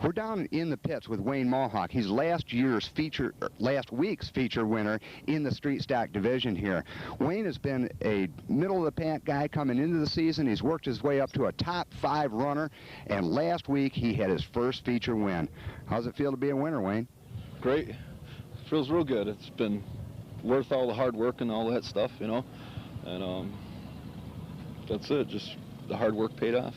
We're down in the pits with Wayne Mohawk. He's last week's feature winner in the street stock division here. Wayne has been a middle-of-the-pack guy coming into the season. He's worked his way up to a top 5 runner, and last week he had his first feature win. How's it feel to be a winner, Wayne? Great. Feels real good. It's been worth all the hard work and all that stuff, you know, and that's it. Just the hard work paid off.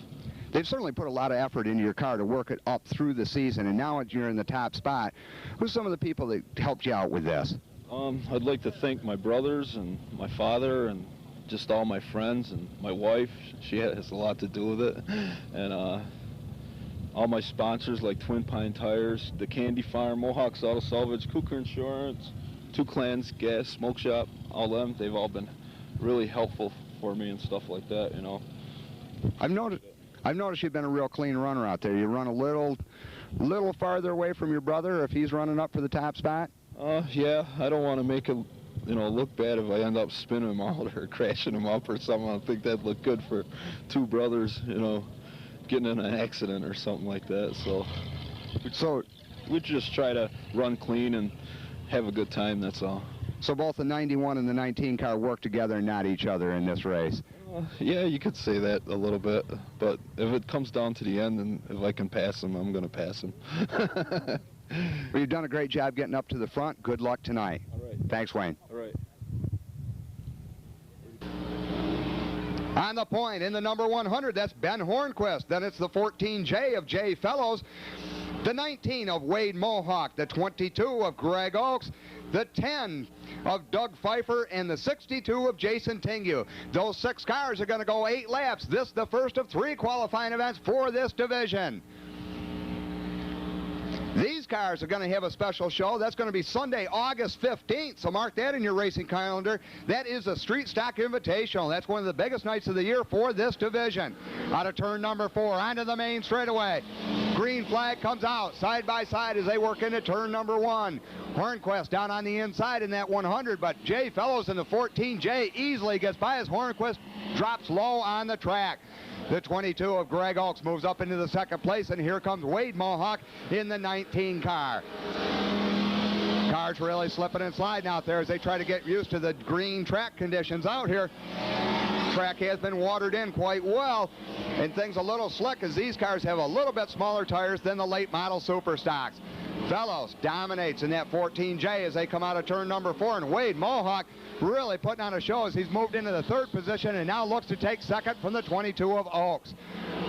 They've certainly put a lot of effort into your car to work it up through the season, and now you're in the top spot. Who's some of the people that helped you out with this? I'd like to thank my brothers and my father and just all my friends and my wife. She has a lot to do with it. And all my sponsors like Twin Pine Tires, the Candy Farm, Mohawk's Auto Salvage, Cooker Insurance, Two Clans Gas, Smoke Shop, all them. They've all been really helpful for me and stuff like that, you know. I've noticed you've been a real clean runner out there. You run a little farther away from your brother if he's running up for the top spot? Yeah, I don't want to make it, you know, look bad if I end up spinning him out or crashing him up or something. I don't think that'd look good for two brothers, you know, getting in an accident or something like that. So we just try to run clean and have a good time, that's all. So both the 91 and the 19 car work together and not each other in this race? Yeah, you could say that a little bit, but if it comes down to the end and if I can pass him, I'm going to pass him. Well, you've done a great job getting up to the front. Good luck tonight. All right. Thanks, Wayne. All right. On the point in the number 100, that's Ben Hornquist. Then it's the 14J of Jay Fellows, the 19 of Wade Mohawk, the 22 of Greg Oaks, the 10 of Doug Pfeiffer, and the 62 of Jason Tingu. Those 6 cars are going to go 8 laps. This the first of 3 qualifying events for this division. These cars are going to have a special show. That's going to be Sunday, August 15th, so mark that in your racing calendar. That is a Street Stock Invitational. That's one of the biggest nights of the year for this division. Out of turn number 4, onto the main straightaway. Green flag comes out, side by side as they work into turn number 1. Hornquist down on the inside in that 100, but Jay Fellows in the 14J easily gets by as Hornquist drops low on the track. The 22 of Greg Oaks moves up into the 2nd place, and here comes Wade Mohawk in the 19 car. Cars really slipping and sliding out there as they try to get used to the green track conditions out here. Track has been watered in quite well, and things a little slick as these cars have a little bit smaller tires than the late model super stocks. Fellows dominates in that 14J as they come out of turn number 4, and Wade Mohawk really putting on a show as he's moved into the 3rd position and now looks to take 2nd from the 22 of Oaks.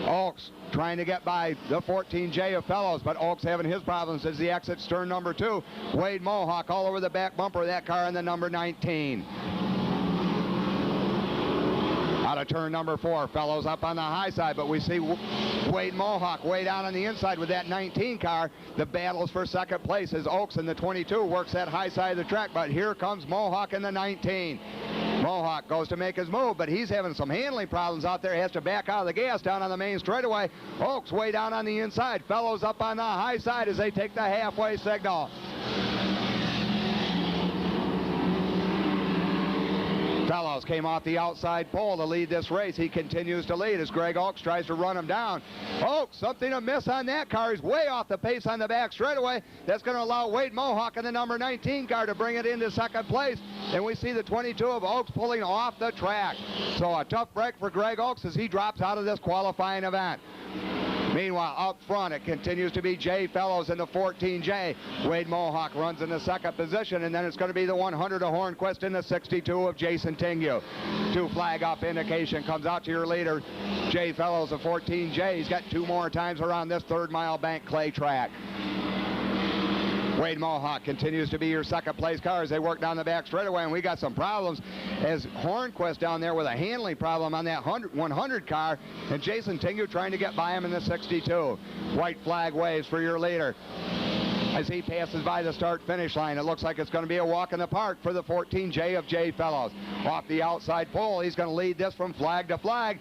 Oaks trying to get by the 14J of Fellows, but Oaks having his problems as he exits turn number 2. Wade Mohawk all over the back bumper of that car in the number 19. Out of turn number 4, Fellows up on the high side, but we see Wade Mohawk way down on the inside with that 19 car. The battles for 2nd place as Oaks in the 22 works that high side of the track, but here comes Mohawk in the 19. Mohawk goes to make his move, but he's having some handling problems out there. He has to back out of the gas down on the main straightaway. Oaks way down on the inside. Fellows up on the high side as they take the halfway signal. Fellows came off the outside pole to lead this race. He continues to lead as Greg Oaks tries to run him down. Oaks, something amiss on that car. He's way off the pace on the back straightaway. That's going to allow Wade Mohawk in the number 19 car to bring it into 2nd place. And we see the 22 of Oaks pulling off the track. So a tough break for Greg Oaks as he drops out of this qualifying event. Meanwhile, up front, it continues to be Jay Fellows in the 14J. Wade Mohawk runs in the 2nd position, and then it's going to be the 100 of Hornquist in the 62 of Jason Tingu. 2 flag up indication comes out to your leader, Jay Fellows of 14J. He's got 2 more times around this 3rd mile bank clay track. Wade Mohawk continues to be your 2nd place car as they work down the back straightaway, and we got some problems as Hornquist down there with a handling problem on that 100 car, and Jason Tingu trying to get by him in the 62. White flag waves for your leader as he passes by the start-finish line. It looks like it's going to be a walk in the park for the 14J of Jay Fellows. Off the outside pole, he's going to lead this from flag to flag.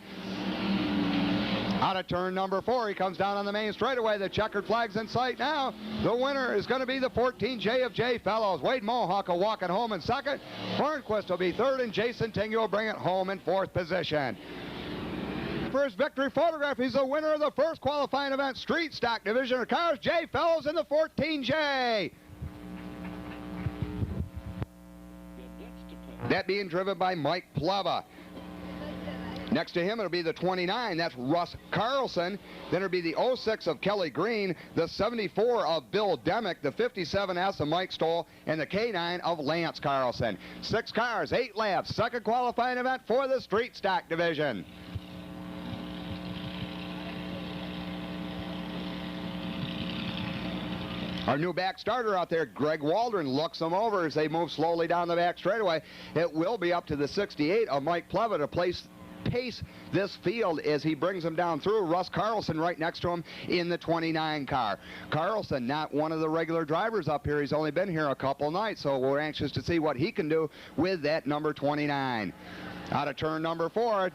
Out of turn number 4, he comes down on the main straightaway. The checkered flag's in sight now. The winner is going to be the 14J of Jay Fellows. Wade Mohawk will walk it home in 2nd. Hornquist will be 3rd, and Jason Tingu will bring it home in 4th position. for his victory photograph. He's the winner of the first qualifying event, Street Stock Division of Cars. Jay Fellows in the 14J. That being driven by Mike Pleva. Next to him, it'll be the 29. That's Russ Carlson. Then it'll be the 06 of Kelly Green, the 74 of Bill Demick, the 57S of Mike Stoll, and the K9 of Lance Carlson. 6 cars, 8 laps. Second qualifying event for the Street Stock Division. Our new back starter out there, Greg Waldron, looks them over as they move slowly down the back straightaway. It will be up to the 68 of Mike Pleva to pace this field as he brings them down through. Russ Carlson right next to him in the 29 car. Carlson, not one of the regular drivers up here. He's only been here a couple nights, so we're anxious to see what he can do with that number 29. Out of turn number 4,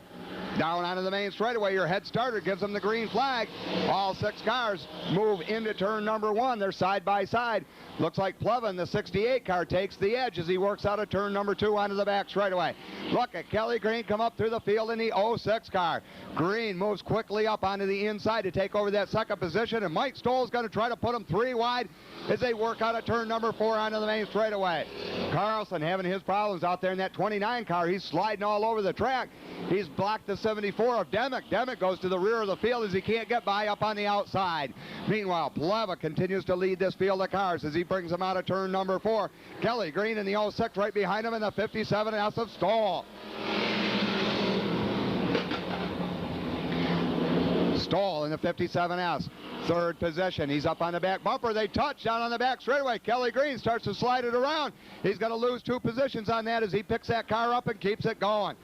down onto the main straightaway. Your head starter gives them the green flag. All 6 cars move into turn number 1. They're side by side. Looks like Pleva, the 68 car, takes the edge as he works out of turn number 2 onto the back straightaway. Look at Kelly Green come up through the field in the 06 car. Green moves quickly up onto the inside to take over that second position, and Mike Stoll is going to try to put him 3 wide as they work out of turn number 4 onto the main straightaway. Carlson having his problems out there in that 29 car. He's sliding all over the track. He's blocked the 74 of Demick. Demick goes to the rear of the field as he can't get by up on the outside. Meanwhile, Pleva continues to lead this field of cars as he brings them out of turn number 4. Kelly Green in the 06 right behind him in the 57S of Stoll. Stoll in the 57S. Third position. He's up on the back bumper. They touch down on the back straightaway. Kelly Green starts to slide it around. He's going to lose 2 positions on that as he picks that car up and keeps it going.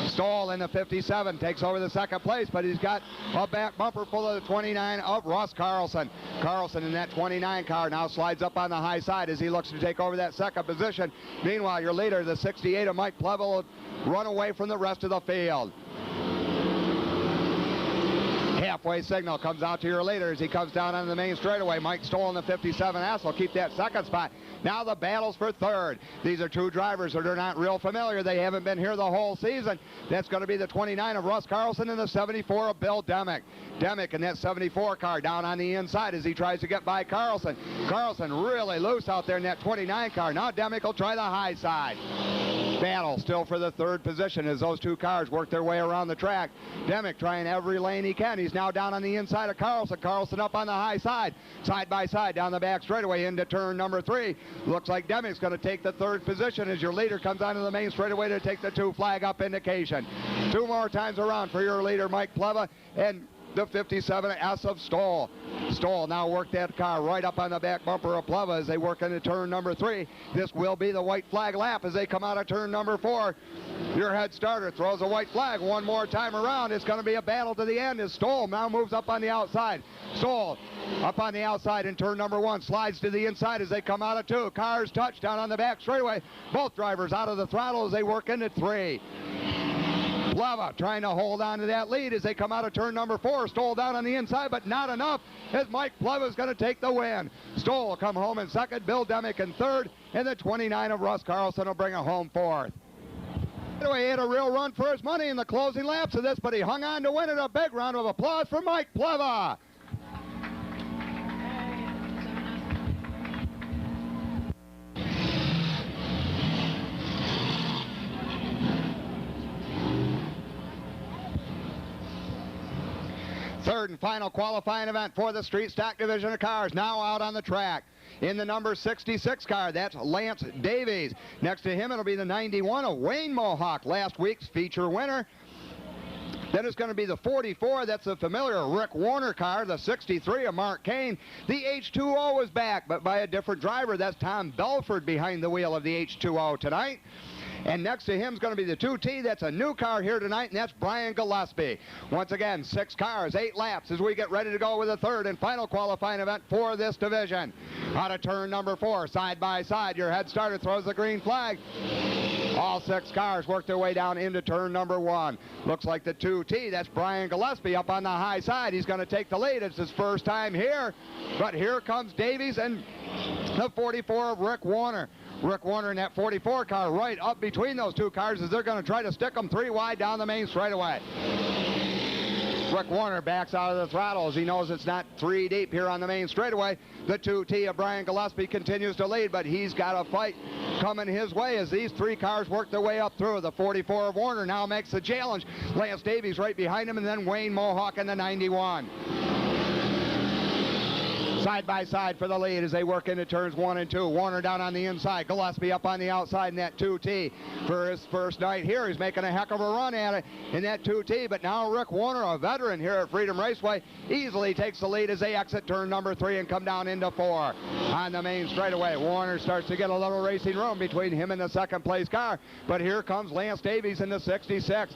Stoll in the 57 takes over the second place, but he's got a back bumper full of the 29 of Russ Carlson. Carlson in that 29 car now slides up on the high side as he looks to take over that second position. Meanwhile, your leader, the 68 of Mike Pleva, will run away from the rest of the field. Halfway signal comes out to your leader as he comes down on the main straightaway. Mike Stoll in the 57S will keep that second spot. Now the battle's for third. These are 2 drivers that are not real familiar. They haven't been here the whole season. That's going to be the 29 of Russ Carlson and the 74 of Bill Demick. Demick in that 74 car down on the inside as he tries to get by Carlson. Carlson really loose out there in that 29 car. Now Demick will try the high side. Battle still for the third position as those 2 cars work their way around the track. Demick trying every lane he can. He's now down on the inside of Carlson. Carlson up on the high side. Side by side down the back straightaway into turn number 3. Looks like Demick's going to take the third position as your leader comes onto the main straightaway to take the 2 flag up indication. 2 more times around for your leader, Mike Pleva, and the 57S of Stoll. Stoll now worked that car right up on the back bumper of Pleva as they work into turn number 3. This will be the white flag lap as they come out of turn number 4. Your head starter throws a white flag one more time around. It's going to be a battle to the end as Stoll now moves up on the outside. Stoll up on the outside in turn number 1, slides to the inside as they come out of 2. Cars touch down on the back straightaway. Both drivers out of the throttle as they work into 3. Pleva trying to hold on to that lead as they come out of turn number 4. Stoll down on the inside, but not enough as Mike Pleva is going to take the win. Stoll will come home in second, Bill Demick in third, and the 29 of Russ Carlson will bring it home fourth. Anyway, he had a real run for his money in the closing laps of this, but he hung on to win it. A big round of applause for Mike Pleva. Third and final qualifying event for the Street Stock Division of cars, now out on the track. In the number 66 car, that's Lance Davies. Next to him, it'll be the 91 of Wayne Mohawk, last week's feature winner. Then it's going to be the 44, that's the familiar Rick Warner car, the 63 of Mark Kane. The H2O is back, but by a different driver. That's Tom Belford behind the wheel of the H2O tonight. And next to him is going to be the 2T. That's a new car here tonight, and that's Brian Gillespie. Once again, 6 cars, 8 laps as we get ready to go with the third and final qualifying event for this division. Out of turn number 4, side by side, your head starter throws the green flag. All 6 cars work their way down into turn number 1. Looks like the 2T, that's Brian Gillespie up on the high side. He's going to take the lead. It's his first time here. But here comes Davies and the 44 of Rick Warner. Rick Warner in that 44 car right up between those 2 cars as they're going to try to stick them 3 wide down the main straightaway. Rick Warner backs out of the throttle as he knows it's not 3 deep here on the main straightaway. The 2T of Brian Gillespie continues to lead, but he's got a fight coming his way as these 3 cars work their way up through. The 44 of Warner now makes the challenge. Lance Davies right behind him, and then Wayne Mohawk in the 91. Side by side for the lead as they work into turns 1 and 2. Warner down on the inside. Gillespie up on the outside in that 2T for his first night here. He's making a heck of a run at it in that 2T, but now Rick Warner, a veteran here at Freedom Raceway, easily takes the lead as they exit turn number 3 and come down into 4. On the main straightaway, Warner starts to get a little racing room between him and the second place car, but here comes Lance Davies in the 66.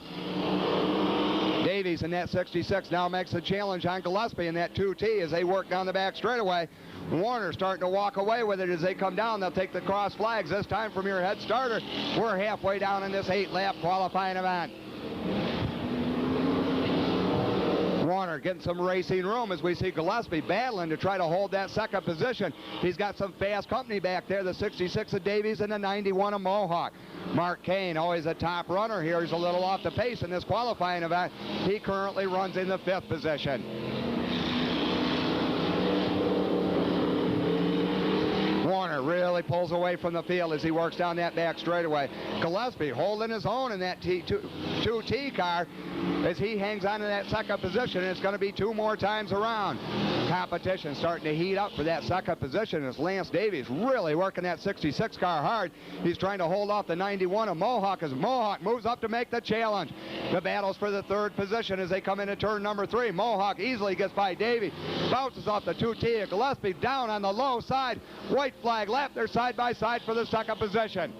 Davies in that 66 now makes a challenge on Gillespie in that 2T as they work down the back straightaway. Warner starting to walk away with it as they come down. They'll take the cross flags this time from your head starter. We're halfway down in this 8-lap qualifying event. Warner getting some racing room as we see Gillespie battling to try to hold that second position. He's got some fast company back there, the 66 of Davies and the 91 of Mohawk. Mark Kane, always a top runner here. He's a little off the pace in this qualifying event. He currently runs in the 5th position. Warner really pulls away from the field as he works down that back straightaway. Gillespie holding his own in that 2T car as he hangs on to that second position. It's going to be 2 more times around. Competition starting to heat up for that second position as Lance Davies really working that 66 car hard. He's trying to hold off the 91 of Mohawk as Mohawk moves up to make the challenge. The battles for the 3rd position as they come into turn number 3. Mohawk easily gets by Davies, bounces off the 2T of Gillespie down on the low side. White flag lap. They're side by side for the second position.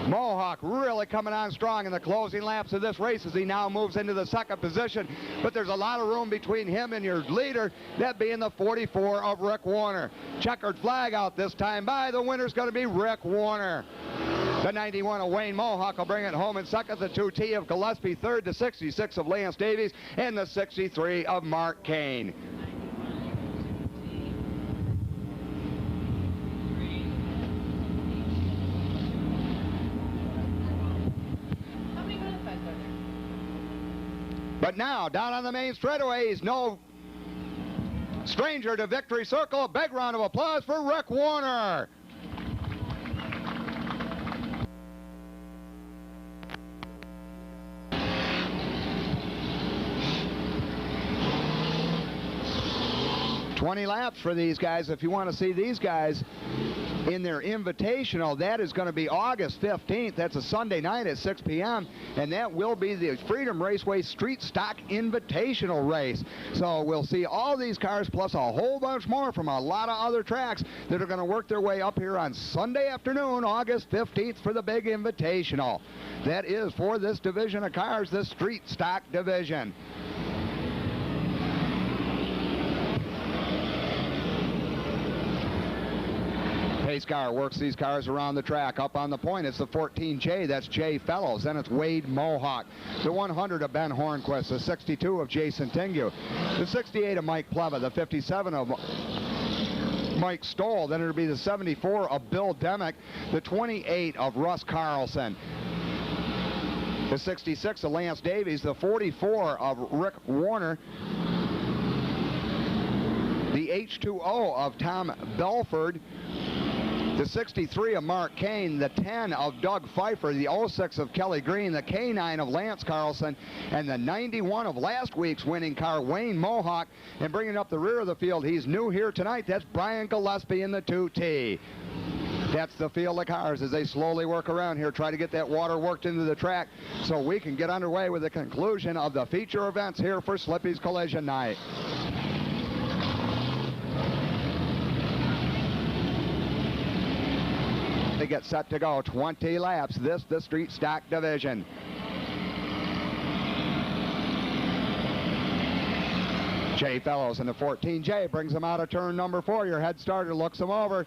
Mohawk really coming on strong in the closing laps of this race as he now moves into the second position, but there's a lot of room between him and your leader, that being the 44 of Rick Warner. Checkered flag out this time by the winner's going to be Rick Warner. The 91 of Wayne Mohawk will bring it home in second. The 2T of Gillespie third. The 66 of Lance Davies and the 63 of Mark Kane. But now, down on the main straightaway, he's no stranger to victory circle. A big round of applause for Rick Warner. $20 laps for these guys. If you want to see these guys in their invitational, that is going to be August 15th. That's a Sunday night at 6 p.m. and that will be the Freedom Raceway Street Stock Invitational race. So we'll see all these cars plus a whole bunch more from a lot of other tracks that are going to work their way up here on Sunday afternoon, August 15th, for the big invitational. That is for this division of cars, the Street Stock division. Pace car works these cars around the track. Up on the point, it's the 14J. That's Jay Fellows. Then it's Wade Mohawk. The 100 of Ben Hornquist. The 62 of Jason Tingu. The 68 of Mike Pleva. The 57 of Mike Stoll. Then it'll be the 74 of Bill Demick. The 28 of Russ Carlson. The 66 of Lance Davies. The 44 of Rick Warner. The H2O of Tom Belford. The 63 of Mark Kane, the 10 of Doug Pfeiffer, the 06 of Kelly Green, the K9 of Lance Carlson, and the 91 of last week's winning car, Wayne Mohawk. And bringing up the rear of the field, he's new here tonight, that's Brian Gillespie in the 2T. That's the field of cars as they slowly work around here, try to get that water worked into the track so we can get underway with the conclusion of the feature events here for Slippy's Collision Night. They get set to go 20 laps. This the Street Stock division. Jay Fellows in the 14J brings him out of turn number 4. Your head starter looks him over.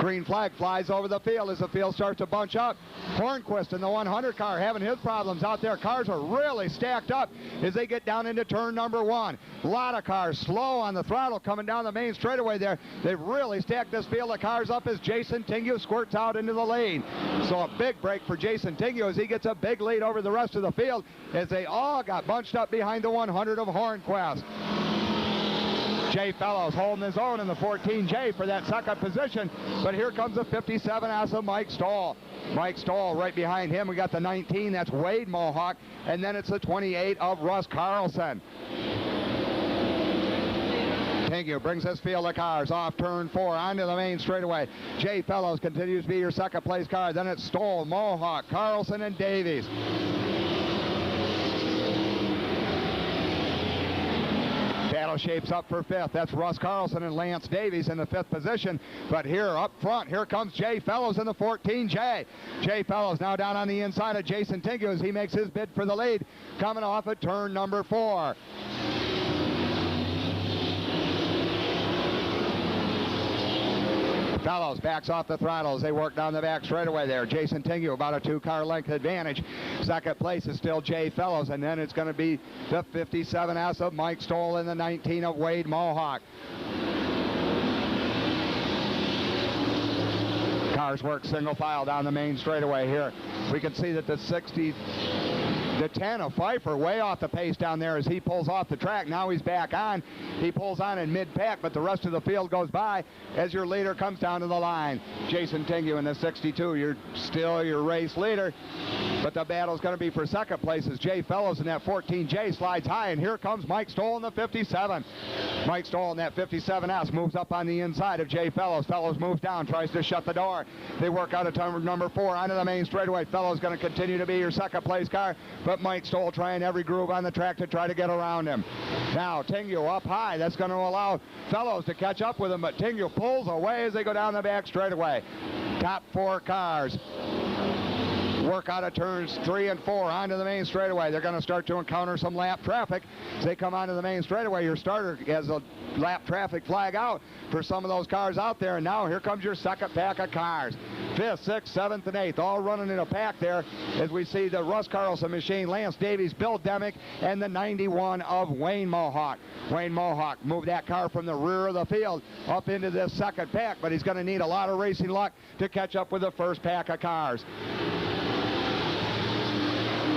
Green flag flies over the field as the field starts to bunch up. Hornquist in the 100 car having his problems out there. Cars are really stacked up as they get down into turn number 1. A lot of cars slow on the throttle coming down the main straightaway there. They've really stacked this field of cars up as Jason Tingu squirts out into the lane. So a big break for Jason Tingu as he gets a big lead over the rest of the field as they all got bunched up behind the 100 of Hornquist. Jay Fellows holding his own in the 14J for that second position, but here comes the 57 as of Mike Stoll. Mike Stoll right behind him. We got the 19, that's Wade Mohawk, and then it's the 28 of Russ Carlson. Tingu brings his field of cars off turn 4 onto the main straightaway. Jay Fellows continues to be your second place car. Then it's Stoll, Mohawk, Carlson, and Davies. Battle shapes up for 5th. That's Russ Carlson and Lance Davies in the 5th position. But here up front, here comes Jay Fellows in the 14J. Jay Fellows now down on the inside of Jason Tingu as he makes his bid for the lead, coming off at turn number 4. Fellows backs off the throttle as they work down the back straightaway there. Jason Tingu about a 2-car length advantage. Second place is still Jay Fellows, and then it's going to be the 57S of Mike Stoll and the 19 of Wade Mohawk. Cars work single file down the main straightaway here. We can see that the 10 of Pfeiffer way off the pace down there as he pulls off the track. Now he's back on. He pulls on in mid-pack, but the rest of the field goes by as your leader comes down to the line. Jason Tingu in the 62, you're still your race leader, but the battle's going to be for second place as Jay Fellows in that 14J slides high, and here comes Mike Stoll in the 57. Mike Stoll in that 57S moves up on the inside of Jay Fellows. Fellows moves down, tries to shut the door. They work out of turn number 4 onto the main straightaway. Fellows going to continue to be your second place car, but Mike Stoll trying every groove on the track to try to get around him. Now Tingu up high. That's going to allow Fellows to catch up with him, but Tingu pulls away as they go down the back straightaway. Top 4 cars work out of turns 3 and 4 onto the main straightaway. They're going to start to encounter some lap traffic. As they come onto the main straightaway, your starter has a lap traffic flag out for some of those cars out there, and now here comes your second pack of cars. 5th, 6th, 7th, and 8th, all running in a pack there as we see the Russ Carlson machine, Lance Davies, Bill Demick, and the 91 of Wayne Mohawk. Wayne Mohawk moved that car from the rear of the field up into this second pack, but he's going to need a lot of racing luck to catch up with the first pack of cars.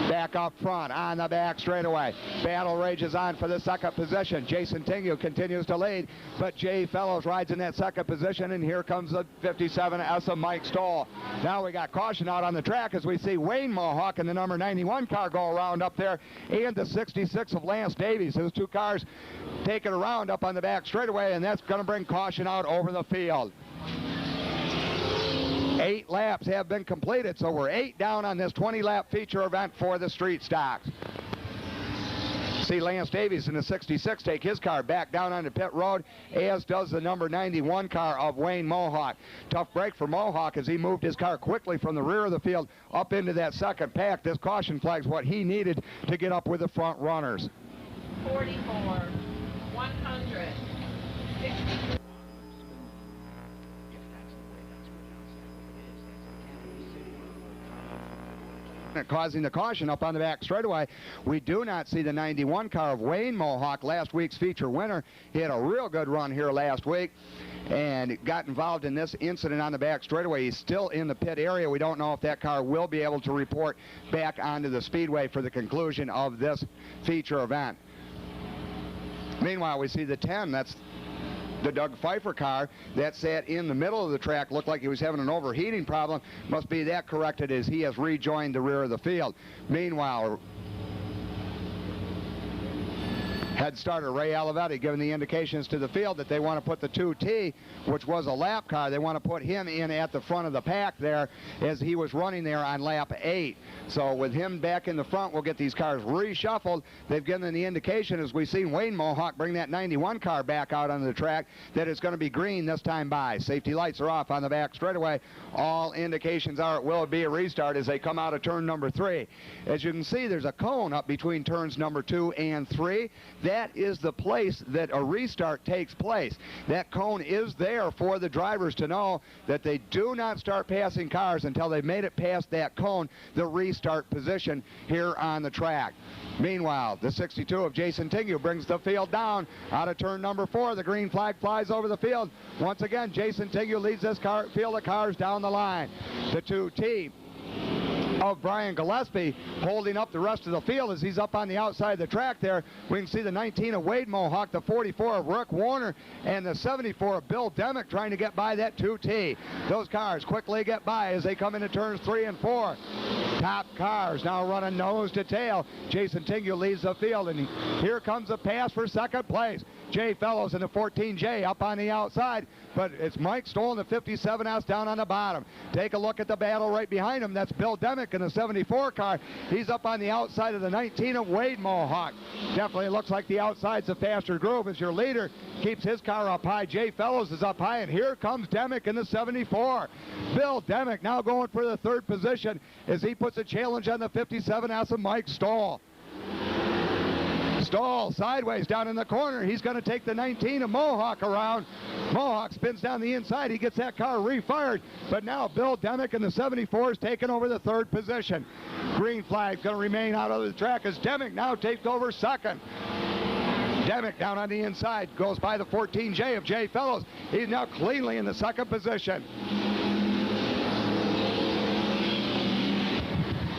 Back up front on the back straightaway. Battle rages on for the second position. Jason Tingu continues to lead, but Jay Fellows rides in that second position, and here comes the 57S of Mike Stoll. Now we got caution out on the track as we see Wayne Mohawk and the number 91 car go around up there, and the 66 of Lance Davies. Those 2 cars take it around up on the back straightaway, and that's going to bring caution out over the field. 8 laps have been completed, so we're 8 down on this 20-lap feature event for the street stocks. See Lance Davies in the 66 take his car back down onto pit road, as does the number 91 car of Wayne Mohawk. Tough break for Mohawk as he moved his car quickly from the rear of the field up into that second pack. This caution flag's what he needed to get up with the front runners. 44, 100, 60. Causing the caution up on the back straightaway. We do not see the 91 car of Wayne Mohawk, last week's feature winner. He had a real good run here last week and got involved in this incident on the back straightaway. He's still in the pit area. We don't know if that car will be able to report back onto the speedway for the conclusion of this feature event. Meanwhile, we see the 10. That's the Doug Pfeiffer car that sat in the middle of the track. Looked like he was having an overheating problem. Must be that corrected as he has rejoined the rear of the field. Meanwhile, head starter Ray Olivetti giving the indications to the field that they want to put the 2T, which was a lap car, they want to put him in at the front of the pack there as he was running there on lap 8. So with him back in the front, we'll get these cars reshuffled. They've given the indication, as we've seen Wayne Mohawk bring that 91 car back out onto the track, that it's going to be green this time by. Safety lights are off on the back straightaway. All indications are it will be a restart as they come out of turn number 3. As you can see, there's a cone up between turns number 2 and 3. that is the place that a restart takes place. That cone is there for the drivers to know that they do not start passing cars until they've made it past that cone, the restart position here on the track. Meanwhile, the 62 of Jason Tingu brings the field down out of turn number 4. The green flag flies over the field. Once again, Jason Tingu leads this field of cars down the line. The 2T of Brian Gillespie holding up the rest of the field as he's up on the outside of the track there. We can see the 19 of Wade Mohawk, the 44 of Rick Warner, and the 74 of Bill Demick trying to get by that 2T. Those cars quickly get by as they come into turns 3 and 4. Top cars now running nose to tail. Jason Tingu leads the field, and here comes a pass for second place. Jay Fellows in the 14J up on the outside, but it's Mike Stoll in the 57S down on the bottom. Take a look at the battle right behind him. That's Bill Demick in the 74 car. He's up on the outside of the 19 of Wade Mohawk. Definitely looks like the outside's a faster groove as your leader keeps his car up high. Jay Fellows is up high, and here comes Demick in the 74. Bill Demick now going for the third position as he puts a challenge on the 57S of Mike Stoll. Stoll sideways down in the corner. He's going to take the 19 of Mohawk around. Mohawk spins down the inside. He gets that car refired. But now Bill Demick in the 74 is taking over the third position. Green flag going to remain out of the track as Demick now takes over second. Demick down on the inside goes by the 14J of Jay Fellows. He's now cleanly in the second position.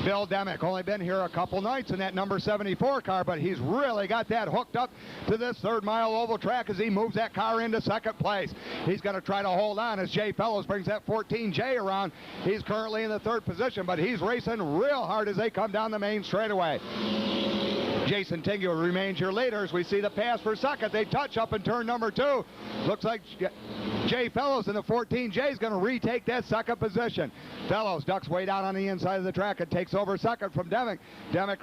Bill Demick only been here a couple nights in that number 74 car, but he's really got that hooked up to this third mile oval track as he moves that car into second place. He's going to try to hold on as Jay Fellows brings that 14J around. He's currently in the third position, but he's racing real hard as they come down the main straightaway. Jason Tingu remains your leader as we see the pass for second. They touch up in turn number 2. Looks like Jay Fellows in the 14J is going to retake that second position. Fellows ducks way down on the inside of the track and takes over second from Demick. Demick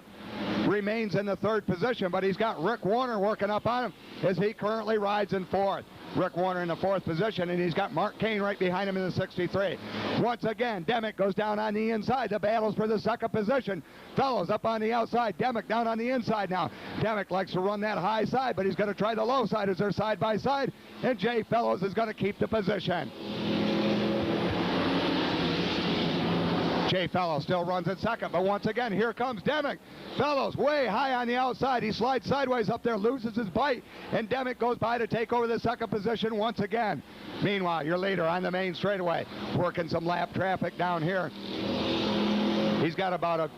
remains in the third position, but he's got Rick Warner working up on him as he currently rides in fourth. Rick Warner in the fourth position, and he's got Mark Kane right behind him in the 63. Once again, Demick goes down on the inside. The battles for the second position. Fellows up on the outside. Demick down on the inside now. Demick likes to run that high side, but he's going to try the low side as they're side by side, and Jay Fellows is going to keep the position. Jay Fellows still runs in second, but once again, here comes Demick. Fellows way high on the outside. He slides sideways up there, loses his bite, and Demick goes by to take over the second position once again. Meanwhile, your leader on the main straightaway, working some lap traffic down here. He's got about a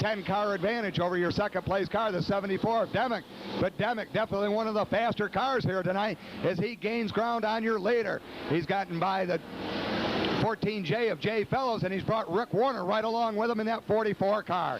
10-car advantage over your second-place car, the 74 of Demick. But Demick definitely one of the faster cars here tonight as he gains ground on your leader. He's gotten by the 14J of Jay Fellows, and he's brought Rick Warner right along with him in that 44 car.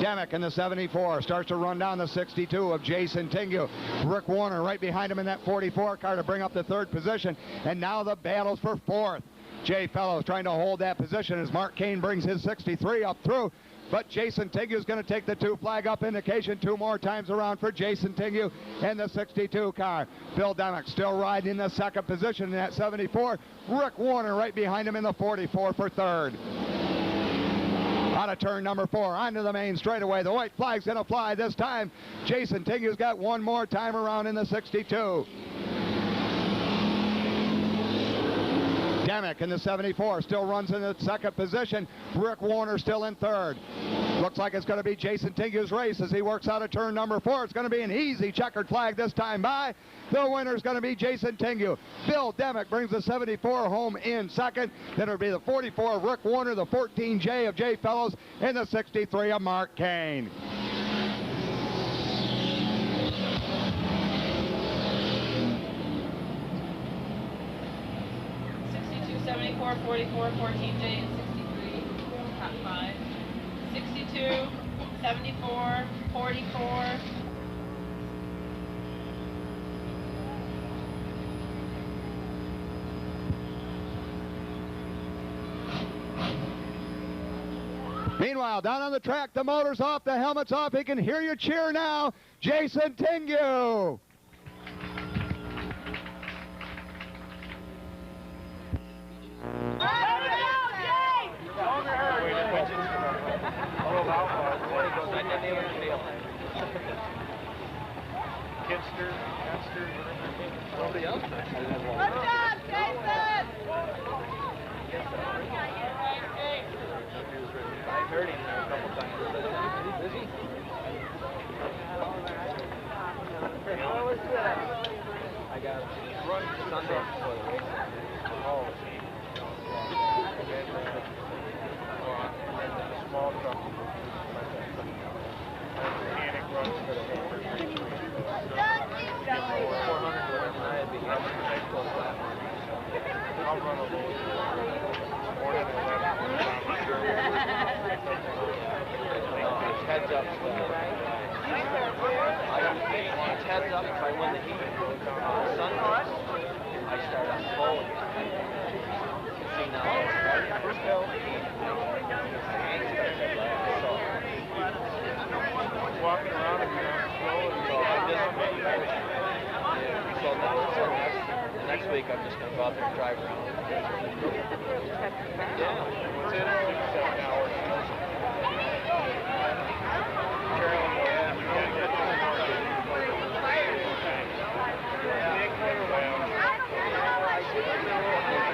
Demick in the 74 starts to run down the 62 of Jason Tingu. Rick Warner right behind him in that 44 car to bring up the third position, and now the battles for fourth. Jay Fellows trying to hold that position as Mark Kane brings his 63 up through. But Jason Tingu is going to take the 2 flag up indication 2 more times around for Jason Tingu and the 62 car. Bill Demick still riding in the second position in that 74. Rick Warner right behind him in the 44 for third. Out of turn number 4, onto the main straightaway. The white flag's going to fly this time. Jason Tingu's got one more time around in the 62. Demick in the 74 still runs in the second position. Rick Warner still in third. Looks like it's going to be Jason Tingu's race as he works out of turn number 4. It's going to be an easy checkered flag this time by. The winner is going to be Jason Tingu. Bill Demick brings the 74 home in second. Then it'll be the 44 of Rick Warner, the 14J of Jay Fellows, and the 63 of Mark Kane. 74, 44, 14J, and 63, top 5. 62, 74, 44. Meanwhile, down on the track, the motor's off, the helmet's off. He can hear you cheer now. Jason Tingu. Hey! Kinster, nobody else. Good job, Jason! I heard him there a couple times. Busy? I got run Sunday before the race. Oh, small truck. Mechanic runs for the Hayward. 400 whatever I had begun to close that one. I'll run a load. Morning at 11. Heads up stuff. It's heads up if I win the heat. Sunrise, I start on slow. See now, walking around and slow, so I just next week I'm just going to go out there and drive around. Yeah. What's in it? 6, 7 hours.